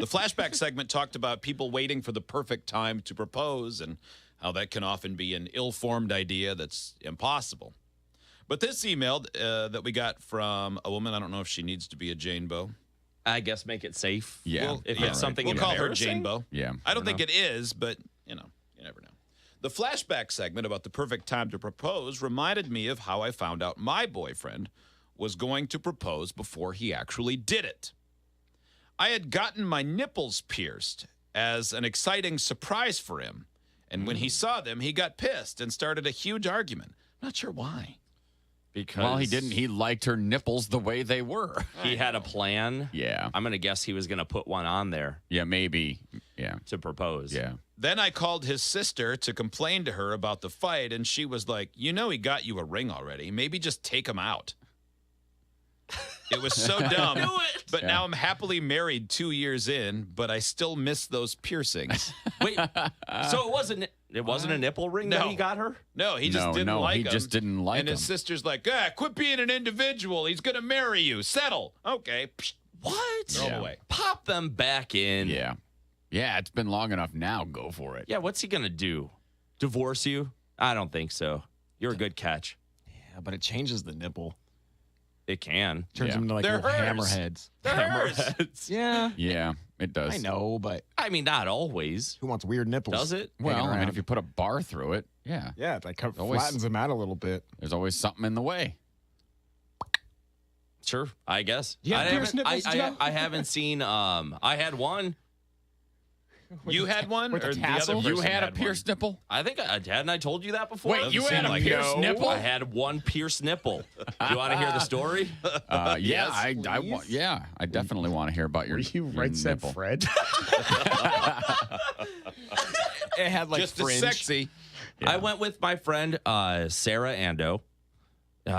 The flashback segment talked about people waiting for the perfect time to propose and how that can often be an ill-formed idea that's impossible. But this email that we got from a woman, I don't know if she needs to be a Jane Bow. I guess make it safe. Yeah. Well, If it's something we'll call her embarrassing. Jane Bow. Yeah. I don't think it is, but, you never know. The flashback segment about the perfect time to propose reminded me of how I found out my boyfriend was going to propose before he actually did it. I had gotten my nipples pierced as an exciting surprise for him. And when he saw them, he got pissed and started a huge argument. Not sure why. Because Well, he didn't. He liked her nipples the way they were. He had a plan. Yeah. I'm going to guess he was going to put one on there Yeah, maybe. Yeah. to propose. Yeah. Then I called his sister to complain to her about the fight, and she was like, he got you a ring already. Maybe just take him out. It was so dumb. But now I'm happily married 2 years in, but I still miss those piercings. Wait, so it wasn't a nipple ring that No. he got her? No, he just didn't like him. he just didn't like And him. his sister's like, quit being an individual. He's going to marry you. Settle. Okay. Psh, What? throw him away. Pop them back in. Yeah. Yeah, it's been long enough now. Go for it. Yeah, what's he going to do? Divorce you? I don't think so. You're a good catch. Yeah, but it changes the nipple. It can. Turns Yeah. them into like They're little hers. hammerheads. Hammerheads. Yeah. Yeah, it does. I know, but I mean, not always. who wants weird nipples? Does it? Well, Hanging I mean, around. if you put a bar through it, yeah. Yeah, it like Always- flattens them out a little bit. There's always something in the way. Sure, I guess. You have I pierced haven't- nipples, Joe? I haven't seen. I had one. You had one? with the or the tassel? other You person had a one? pierced nipple? I think hadn't I told you that before? Wait, you Doesn't had seem a like it. pierced nipple? I had one pierced nipple. You want to hear the story? Yeah, Yes, I definitely want to hear about your, your nipple. Fred? It had like Just fringe. as sexy. I went with my friend Sarah Ando.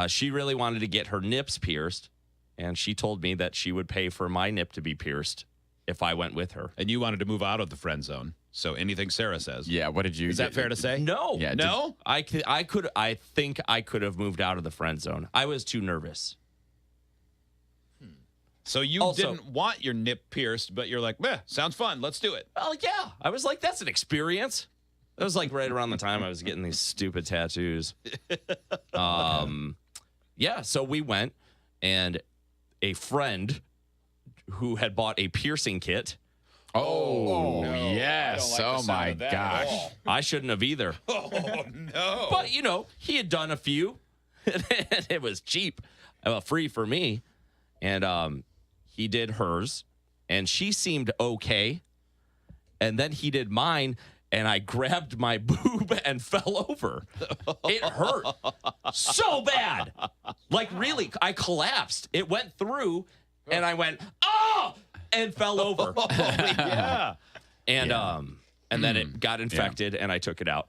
She really wanted to get her nips pierced, and she told me that she would pay for my nip to be pierced if I went with her. And you wanted to move out of the friend zone. So anything Sarah says. Yeah, what did you Is that fair to say? No, Yeah, No? I think I could have moved out of the friend zone. I was too nervous. So you Also- didn't want your nip pierced, but you're like, sounds fun. Let's do it. Well, yeah. I was like, that's an experience. It was like right around the time I was getting these stupid tattoos. Yeah, so we went, and a friend who had bought a piercing kit. Oh, no. I yes. don't like the Oh, sound my of that at gosh. all. I shouldn't have either. Oh, no. But, he had done a few. And it was cheap, free for me. And he did hers, and she seemed okay. And then he did mine, and I grabbed my boob and fell over. It hurt so bad. Like, really, I collapsed. It went through, and I went, oh, and fell over. yeah. And then it got infected, and I took it out.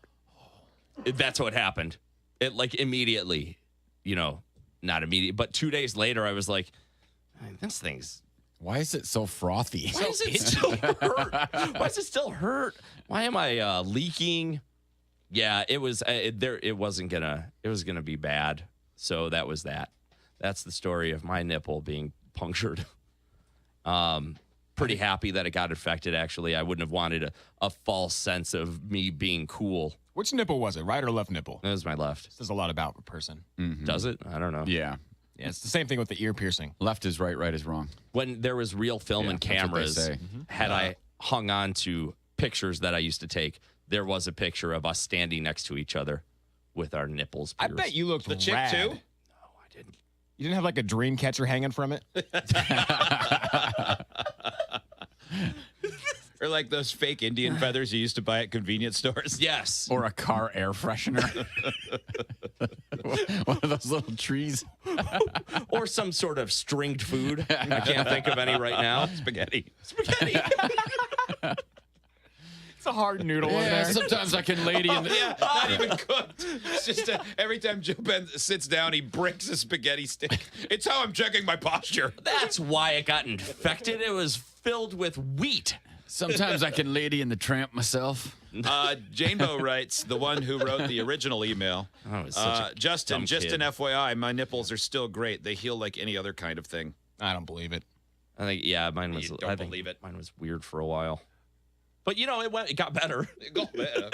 That's what happened. It, like, immediately, not immediate, but 2 days later, I was like, this thing's... Why is it so frothy? Why does it still hurt? Why does it still hurt? Why am I leaking? Yeah, it was it was gonna be bad. So that was that. That's the story of my nipple being punctured. Pretty happy that it got infected, actually. I wouldn't have wanted a false sense of me being cool. Which nipple was it? Right or left nipple? That was my left. Says a lot about a person. Does it? I don't know. Yeah. Yeah, it's the same thing with the ear piercing. Left is right, right is wrong. When there was real film Yeah, and that's what they cameras, say. had I hung on to pictures that I used to take, there was a picture of us standing next to each other with our nipples I pierced. bet you looked The chick, rad. too? No, I didn't. You didn't have like a dream catcher hanging from it? Or like those fake Indian feathers you used to buy at convenience stores. Yes. Or a car air freshener. One of those little trees. Or some sort of stringed food. I can't think of any right now. Spaghetti. Spaghetti. It's a hard noodle in Yeah, there. sometimes I can lady in the... Yeah, not even cooked. It's just every time Joe Ben sits down, he breaks a spaghetti stick. It's how I'm checking my posture. That's why it got infected. It was filled with wheat. Sometimes I can lady in the tramp myself. Janebo writes, the one who wrote the original email. Oh, it's such a Justin, dumb just kid. an FYI, my nipples are still great. They heal like any other kind of thing. I don't believe it. I think mine was. You don't I think believe it? Mine was weird for a while, but it got better. It got better.